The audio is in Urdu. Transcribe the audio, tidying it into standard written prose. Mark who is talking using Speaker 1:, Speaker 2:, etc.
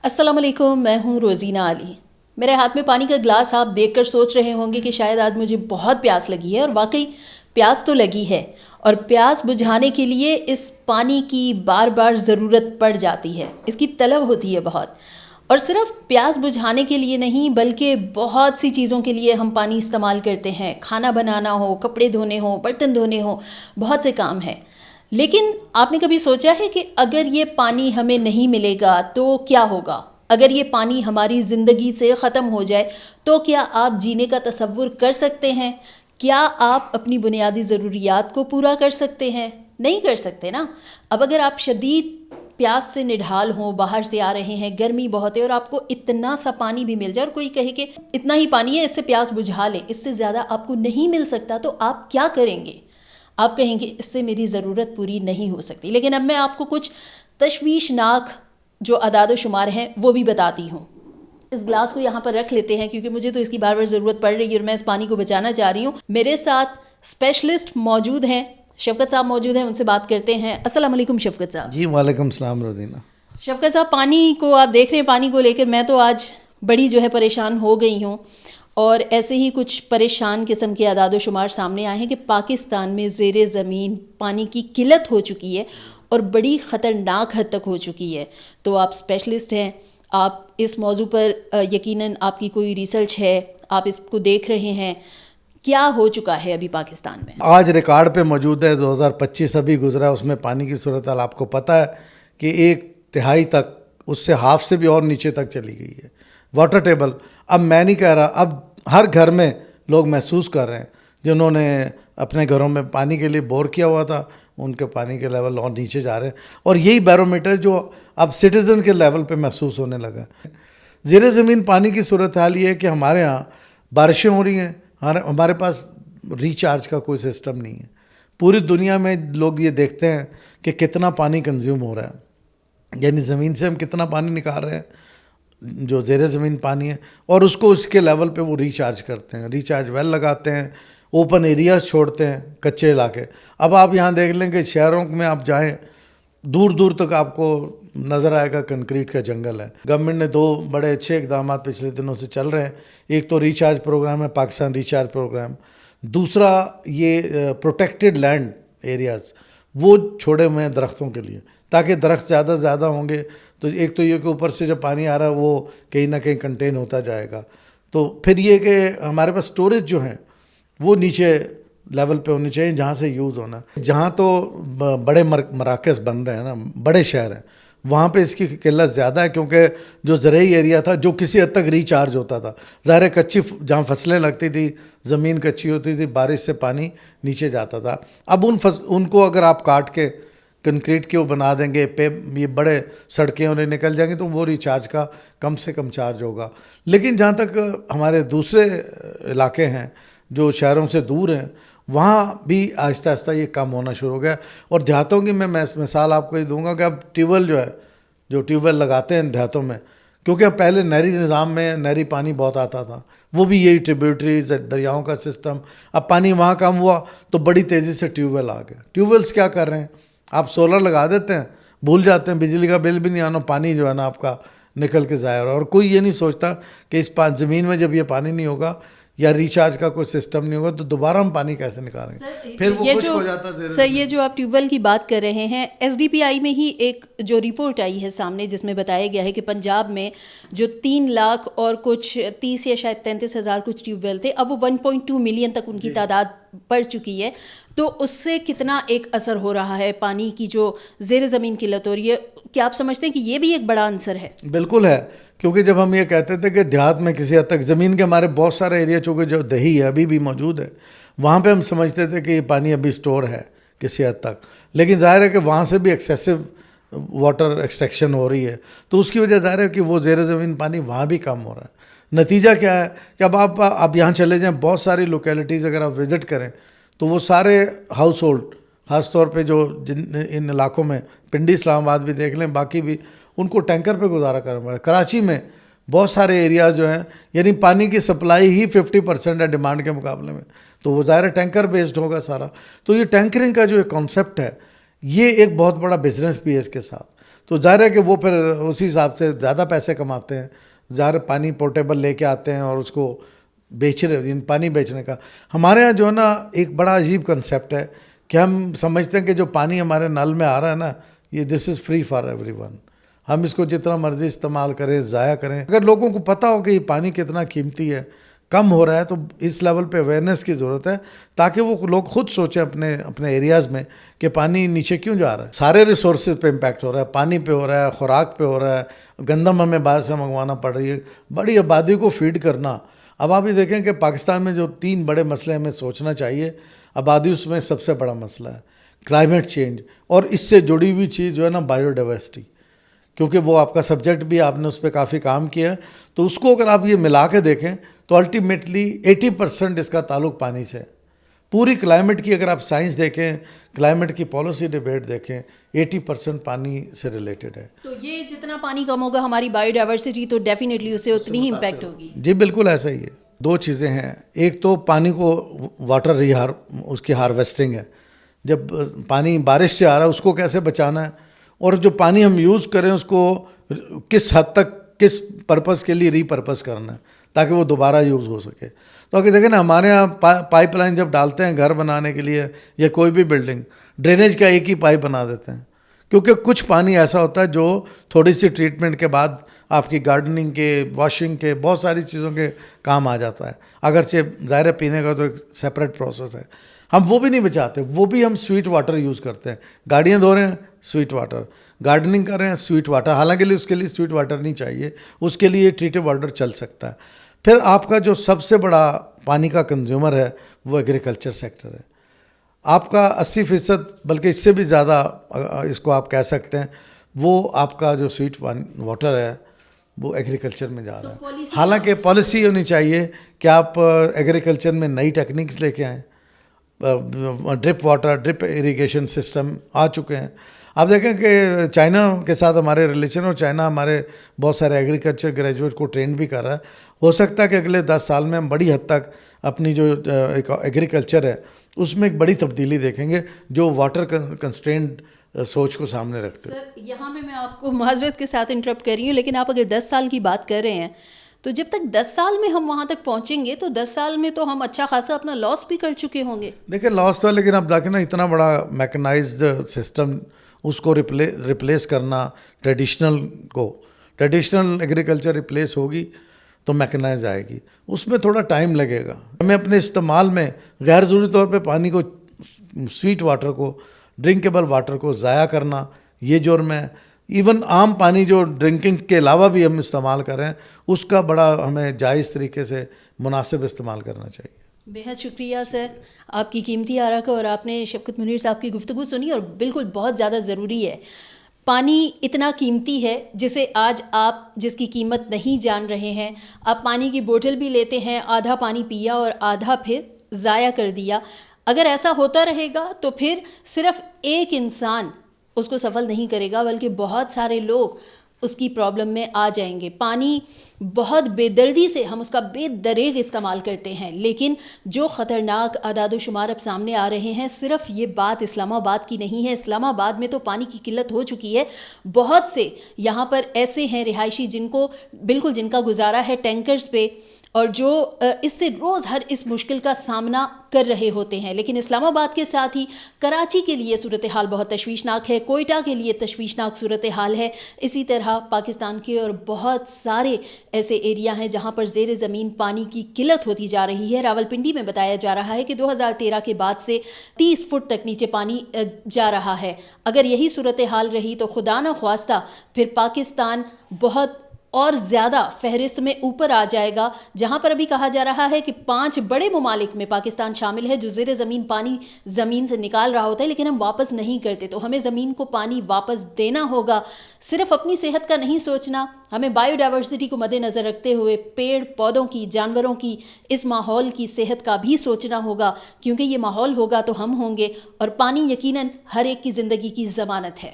Speaker 1: السلام علیکم، میں ہوں روزینہ علی۔ میرے ہاتھ میں پانی کا گلاس آپ دیکھ کر سوچ رہے ہوں گے کہ شاید آج مجھے بہت پیاس لگی ہے، اور واقعی پیاس تو لگی ہے، اور پیاس بجھانے کے لیے اس پانی کی بار بار ضرورت پڑ جاتی ہے، اس کی طلب ہوتی ہے بہت۔ اور صرف پیاس بجھانے کے لیے نہیں بلکہ بہت سی چیزوں کے لیے ہم پانی استعمال کرتے ہیں، کھانا بنانا ہو، کپڑے دھونے ہوں، برتن دھونے ہوں، بہت سے کام ہیں۔ لیکن آپ نے کبھی سوچا ہے کہ اگر یہ پانی ہمیں نہیں ملے گا تو کیا ہوگا؟ اگر یہ پانی ہماری زندگی سے ختم ہو جائے تو کیا آپ جینے کا تصور کر سکتے ہیں؟ کیا آپ اپنی بنیادی ضروریات کو پورا کر سکتے ہیں؟ نہیں کر سکتے نا۔ اب اگر آپ شدید پیاس سے نڈھال ہوں، باہر سے آ رہے ہیں، گرمی بہت ہے، اور آپ کو اتنا سا پانی بھی مل جائے اور کوئی کہے کہ اتنا ہی پانی ہے، اس سے پیاس بجھا لیں، اس سے زیادہ آپ کو نہیں مل سکتا، تو آپ کیا کریں گے؟ آپ کہیں گے اس سے میری ضرورت پوری نہیں ہو سکتی۔ لیکن اب میں آپ کو کچھ تشویشناک جو اعداد و شمار ہیں وہ بھی بتاتی ہوں۔ اس گلاس کو یہاں پر رکھ لیتے ہیں کیونکہ مجھے تو اس کی بار بار ضرورت پڑ رہی ہے اور میں اس پانی کو بچانا چاہ رہی ہوں۔ میرے ساتھ اسپیشلسٹ موجود ہیں، شفقت صاحب موجود ہیں، ان سے بات کرتے ہیں۔ السلام علیکم شفقت صاحب۔
Speaker 2: جی وعلیکم السلام روزینہ۔
Speaker 1: شفقت صاحب، پانی کو آپ دیکھ رہے ہیں، پانی کو لے کر میں تو آج بڑی پریشان ہو گئی ہوں، اور ایسے ہی کچھ پریشان قسم کے اعداد و شمار سامنے آئے ہیں کہ پاکستان میں زیر زمین پانی کی قلت ہو چکی ہے اور بڑی خطرناک حد تک ہو چکی ہے۔ تو آپ اسپیشلسٹ ہیں، آپ اس موضوع پر یقیناً آپ کی کوئی ریسرچ ہے، آپ اس کو دیکھ رہے ہیں، کیا ہو چکا ہے ابھی پاکستان میں؟
Speaker 2: آج ریکارڈ پہ موجود ہے 2025 ابھی گزرا، اس میں پانی کی صورتحال آپ کو پتہ ہے کہ 1/3 تک، اس سے ہاف سے بھی اور نیچے تک چلی گئی ہے واٹر ٹیبل۔ اب میں نہیں کہہ رہا، اب ہر گھر میں لوگ محسوس کر رہے ہیں، جنہوں نے اپنے گھروں میں پانی کے لیے بور کیا ہوا تھا ان کے پانی کے لیول اور نیچے جا رہے ہیں، اور یہی بیرومیٹر جو اب سٹیزن کے لیول پہ محسوس ہونے لگا ہے۔ زیر زمین پانی کی صورتحال یہ ہے کہ ہمارے ہاں بارشیں ہو رہی ہیں، ہمارے پاس ریچارج کا کوئی سسٹم نہیں ہے۔ پوری دنیا میں لوگ یہ دیکھتے ہیں کہ کتنا پانی کنزیوم ہو رہا ہے، یعنی زمین سے ہم کتنا پانی نکال رہے ہیں جو زیر زمین پانی ہے، اور اس کو اس کے لیول پہ وہ ریچارج کرتے ہیں، ریچارج ویل لگاتے ہیں، اوپن ایریاز چھوڑتے ہیں، کچے علاقے۔ اب آپ یہاں دیکھ لیں کہ شہروں میں آپ جائیں، دور دور تک آپ کو نظر آئے گا کنکریٹ کا جنگل ہے۔ گورنمنٹ نے 2 بڑے اچھے اقدامات پچھلے دنوں سے چل رہے ہیں، ایک تو ریچارج پروگرام ہے، پاکستان ریچارج پروگرام، دوسرا یہ پروٹیکٹڈ لینڈ ایریاز وہ چھوڑے ہوئے ہیں درختوں کے لیے، تاکہ درخت زیادہ سے زیادہ ہوں گے تو ایک تو یہ کہ اوپر سے جو پانی آ رہا ہے وہ کہیں نہ کہیں کنٹین ہوتا جائے گا، تو پھر یہ کہ ہمارے پاس سٹوریج جو ہیں وہ نیچے لیول پہ ہونی چاہیے جہاں سے یوز ہونا۔ جہاں تو بڑے مراکز بن رہے ہیں نا، بڑے شہر ہیں، وہاں پہ اس کی قلت زیادہ ہے، کیونکہ جو زرعی ایریا تھا جو کسی حد تک ریچارج ہوتا تھا، ظاہر کچی جہاں فصلیں لگتی تھی، زمین کچی ہوتی تھی، بارش سے پانی نیچے جاتا تھا۔ اب ان کو اگر آپ کاٹ کے کنکریٹ کے وہ بنا دیں گے، یہ بڑے سڑکیں انہیں نکل جائیں گے تو وہ ریچارج کا کم سے کم چارج ہوگا۔ لیکن جہاں تک ہمارے دوسرے علاقے ہیں جو شہروں سے دور ہیں، وہاں بھی آہستہ آہستہ یہ کم ہونا شروع ہو گیا۔ اور دیہاتوں کی میں مثال آپ کو یہ دوں گا کہ اب ٹیوب ویل جو ہے، جو ٹیوب ویل لگاتے ہیں دیہاتوں میں، کیونکہ اب پہلے نہری نظام میں نہری پانی بہت آتا تھا، وہ بھی یہی ٹریبیوٹریز دریاؤں کا سسٹم، اب پانی وہاں کم ہوا تو بڑی تیزی سے ٹیوب ویل آ گیا۔ ٹیوب ویلس کیا کر رہے ہیں، آپ سولر لگا دیتے ہیں، بھول جاتے ہیں، بجلی کا بل بھی نہیں آنا، پانی جو ہے نا آپ کا نکل کے ضائع ہو رہا ہے، اور کوئی یہ نہیں سوچتا کہ اس زمین میں جب یہ پانی نہیں ہوگا یا ریچارج کا کوئی سسٹم نہیں ہوگا تو دوبارہ ہم پانی کیسے نکالیں گے، پھر وہ خشک ہو جاتا ہے۔
Speaker 1: سر، یہ جو آپ ٹیوب ویل کی بات کر رہے ہیں، ایس ڈی پی آئی میں ہی ایک جو رپورٹ آئی ہے سامنے، جس میں بتایا گیا ہے کہ پنجاب میں جو 3 لاکھ اور کچھ 30 یا شاید 33 ہزار کچھ ٹیوب ویل تھے، اب وہ 1.2 ملین تک ان کی تعداد بڑھ چکی ہے۔ تو اس سے کتنا ایک اثر ہو رہا ہے، پانی کی جو زیر زمین قلت ہو رہی ہے، کیا آپ سمجھتے ہیں کہ یہ بھی ایک بڑا عنصر ہے؟
Speaker 2: بالکل ہے، کیونکہ جب ہم یہ کہتے تھے کہ دیہات میں کسی حد تک زمین کے ہمارے بہت سارے ایریا چونکہ جو دیہی ہے ابھی بھی موجود ہے، وہاں پہ ہم سمجھتے تھے کہ یہ پانی ابھی سٹور ہے کسی حد تک، لیکن ظاہر ہے کہ وہاں سے بھی ایکسیسو واٹر ایکسٹریکشن ہو رہی ہے، تو اس کی وجہ ظاہر ہے کہ وہ زیر زمین پانی وہاں بھی کم ہو رہا ہے۔ نتیجہ کیا ہے کہ اب آپ یہاں چلے جائیں، بہت ساری لوکیلٹیز اگر آپ وزٹ کریں تو وہ سارے ہاؤس ہولڈ، خاص طور پہ جو ان علاقوں میں پنڈی اسلام آباد بھی دیکھ لیں، باقی بھی ان کو ٹینکر پہ گزارا کرنا پڑا ہے۔ کراچی میں بہت سارے ایریاز جو ہیں، یعنی پانی کی سپلائی ہی 50% ہے ڈیمانڈ کے مقابلے میں، تو وہ ظاہر ٹینکر بیسڈ ہوگا سارا۔ تو یہ ٹینکرنگ کا جو ایک کانسیپٹ ہے، یہ ایک بہت بڑا بزنس بھی ہے اس کے ساتھ۔ تو ظاہر ہے کہ وہ پھر اسی حساب سے زیادہ پیسے کماتے ہیں. ظاہر پانی پورٹیبل لے کے آتے ہیں اور اس کو بیچ رہے ہیں. پانی بیچنے کا ہمارے یہاں جو ہے نا ایک بڑا عجیب کنسیپٹ ہے کہ ہم سمجھتے ہیں کہ جو پانی ہمارے نل میں آ رہا ہے نا یہ this is free for everyone. ہم اس کو جتنا مرضی استعمال کریں ضائع کریں. اگر لوگوں کو پتہ ہو کہ یہ پانی کتنا قیمتی ہے, کم ہو رہا ہے, تو اس لیول پہ اویئرنیس کی ضرورت ہے تاکہ وہ لوگ خود سوچیں اپنے ایریاز میں کہ پانی نیچے کیوں جا رہا ہے. سارے ریسورسز پہ امپیکٹ ہو رہا ہے, پانی پہ ہو رہا ہے, خوراک پہ ہو رہا ہے, گندم ہمیں باہر سے منگوانا پڑ رہی ہے, بڑی آبادی کو فیڈ کرنا. اب آپ یہ دیکھیں کہ پاکستان میں جو 3 بڑے مسئلے ہمیں سوچنا چاہیے, آبادی اس میں سب سے بڑا مسئلہ ہے, کلائمیٹ چینج, اور اس سے جڑی ہوئی چیز جو ہے نا بایو ڈائیورسٹی, کیونکہ وہ آپ کا سبجیکٹ بھی آپ نے اس پہ کافی کام کیا ہے. تو اس کو اگر آپ یہ ملا کے دیکھیں تو الٹیمیٹلی 80% اس کا تعلق پانی سے ہے. پوری کلائمیٹ کی اگر آپ سائنس دیکھیں, کلائمیٹ کی پالیسی ڈیبیٹ دیکھیں, 80% پانی سے ریلیٹڈ ہے.
Speaker 1: تو یہ جتنا پانی کم ہوگا ہماری بایو ڈائیورسٹی تو ڈیفینیٹلی اسے اتنی ہی امپیکٹ ہوگی.
Speaker 2: جی بالکل ایسا ہی ہے. 2 چیزیں ہیں. ایک تو پانی کو واٹر اس کی ہارویسٹنگ ہے. جب پانی بارش سے آ رہا ہے اس کو کیسے بچانا ہے, اور جو پانی ہم یوز کریں اس کو کس حد تک کس پرپس کے لیے ری پرپس کرنا ہے تاکہ وہ دوبارہ یوز ہو سکے. تو اگر دیکھیں نا ہمارے یہاں پائپ لائن جب ڈالتے ہیں گھر بنانے کے لیے یا کوئی بھی بلڈنگ, ڈرینیج کا ایک ہی پائپ بنا دیتے ہیں, کیونکہ کچھ پانی ایسا ہوتا ہے جو تھوڑی سی ٹریٹمنٹ کے بعد آپ کی گارڈننگ کے, واشنگ کے, بہت ساری چیزوں کے کام آ جاتا ہے. اگرچہ ظاہر پینے کا تو ایک سیپریٹ پروسیس ہے. ہم وہ بھی نہیں بچاتے, وہ بھی ہم سویٹ واٹر یوز کرتے ہیں. گاڑیاں دھو رہے ہیں سویٹ واٹر, گارڈننگ کر رہے ہیں سویٹ واٹر, حالانکہ اس کے لیے سویٹ واٹر نہیں چاہیے, اس کے لیے ٹریٹڈ واٹر چل سکتا ہے. پھر آپ کا جو سب سے بڑا پانی کا کنزیومر ہے وہ ایگریکلچر سیکٹر ہے. آپ کا 80% بلکہ اس سے بھی زیادہ اس کو آپ کہہ سکتے ہیں, وہ آپ کا جو سویٹ واٹر ہے وہ ایگریکلچر میں جا رہا ہے. حالانکہ پالیسی ہونی چاہیے کہ آپ ایگریکلچر میں نئی ٹیکنیکس لے کے آئیں. Drip water, drip irrigation system آ چکے ہیں. آپ دیکھیں کہ چائنا کے ساتھ ہمارے ریلیشن, اور چائنا ہمارے بہت سارے ایگریکلچر گریجویٹ کو ٹرین بھی کر رہا ہے. ہو سکتا ہے کہ اگلے 10 سال میں ہم بڑی حد تک اپنی جو ایگریکلچر ہے اس میں ایک بڑی تبدیلی دیکھیں گے جو واٹر کنسٹرینڈ سوچ کو سامنے رکھتے ہیں.
Speaker 1: سر یہاں میں آپ کو معذرت کے ساتھ انٹرپٹ کر رہی ہوں, لیکن آپ اگر 10 سال کی بات کر رہے ہیں تو جب تک 10 سال میں ہم وہاں تک پہنچیں گے تو 10 سال میں تو ہم اچھا خاصا اپنا لاس بھی کر چکے ہوں گے.
Speaker 2: دیکھیں لاس تو ہے, لیکن اب دیکھیں نا اتنا بڑا میکنائزڈ سسٹم, اس کو ریپلیس کرنا ٹریڈیشنل ایگریکلچر ریپلیس ہوگی تو میکنائز آئے گی, اس میں تھوڑا ٹائم لگے گا. ہمیں اپنے استعمال میں غیر ضروری طور پہ پانی کو, سویٹ واٹر کو, ڈرنکیبل واٹر کو ضائع کرنا یہ جرم ہے. ایون عام پانی جو ڈرنکنگ کے علاوہ بھی ہم استعمال کر رہے ہیں اس کا بڑا ہمیں جائز طریقے سے مناسب استعمال کرنا چاہیے.
Speaker 1: بہت شکریہ سر آپ کی قیمتی آراء کا, اور آپ نے شفقت منیر صاحب کی گفتگو سنی, اور بالکل بہت زیادہ ضروری ہے. پانی اتنا قیمتی ہے جسے آج آپ جس کی قیمت نہیں جان رہے ہیں. آپ پانی کی بوتل بھی لیتے ہیں, آدھا پانی پیا اور آدھا پھر ضائع کر دیا. اگر ایسا ہوتا رہے گا تو پھر صرف ایک انسان اس کو سفل نہیں کرے گا بلکہ بہت سارے لوگ اس کی پرابلم میں آ جائیں گے. پانی بہت بے دردی سے ہم اس کا بے دریغ استعمال کرتے ہیں, لیکن جو خطرناک اعداد و شمار اب سامنے آ رہے ہیں, صرف یہ بات اسلام آباد کی نہیں ہے. اسلام آباد میں تو پانی کی قلت ہو چکی ہے. بہت سے یہاں پر ایسے ہیں رہائشی جن کا گزارا ہے ٹینکرز پہ, اور جو اس سے روز ہر اس مشکل کا سامنا کر رہے ہوتے ہیں. لیکن اسلام آباد کے ساتھ ہی کراچی کے لیے صورتحال بہت تشویشناک ہے, کوئٹہ کے لیے تشویشناک صورتحال ہے. اسی طرح پاکستان کے اور بہت سارے ایسے ایریا ہیں جہاں پر زیر زمین پانی کی قلت ہوتی جا رہی ہے. راولپنڈی میں بتایا جا رہا ہے کہ 2013 کے بعد سے 30 فٹ تک نیچے پانی جا رہا ہے. اگر یہی صورتحال رہی تو خدا نہ خواستہ پھر پاکستان بہت اور زیادہ فہرست میں اوپر آ جائے گا, جہاں پر ابھی کہا جا رہا ہے کہ 5 بڑے ممالک میں پاکستان شامل ہے جو زیر زمین پانی زمین سے نکال رہا ہوتا ہے, لیکن ہم واپس نہیں کرتے. تو ہمیں زمین کو پانی واپس دینا ہوگا. صرف اپنی صحت کا نہیں سوچنا, ہمیں بایو ڈائیورسٹی کو مد نظر رکھتے ہوئے پیڑ پودوں کی, جانوروں کی, اس ماحول کی صحت کا بھی سوچنا ہوگا, کیونکہ یہ ماحول ہوگا تو ہم ہوں گے, اور پانی یقیناً ہر ایک کی زندگی کی ضمانت ہے.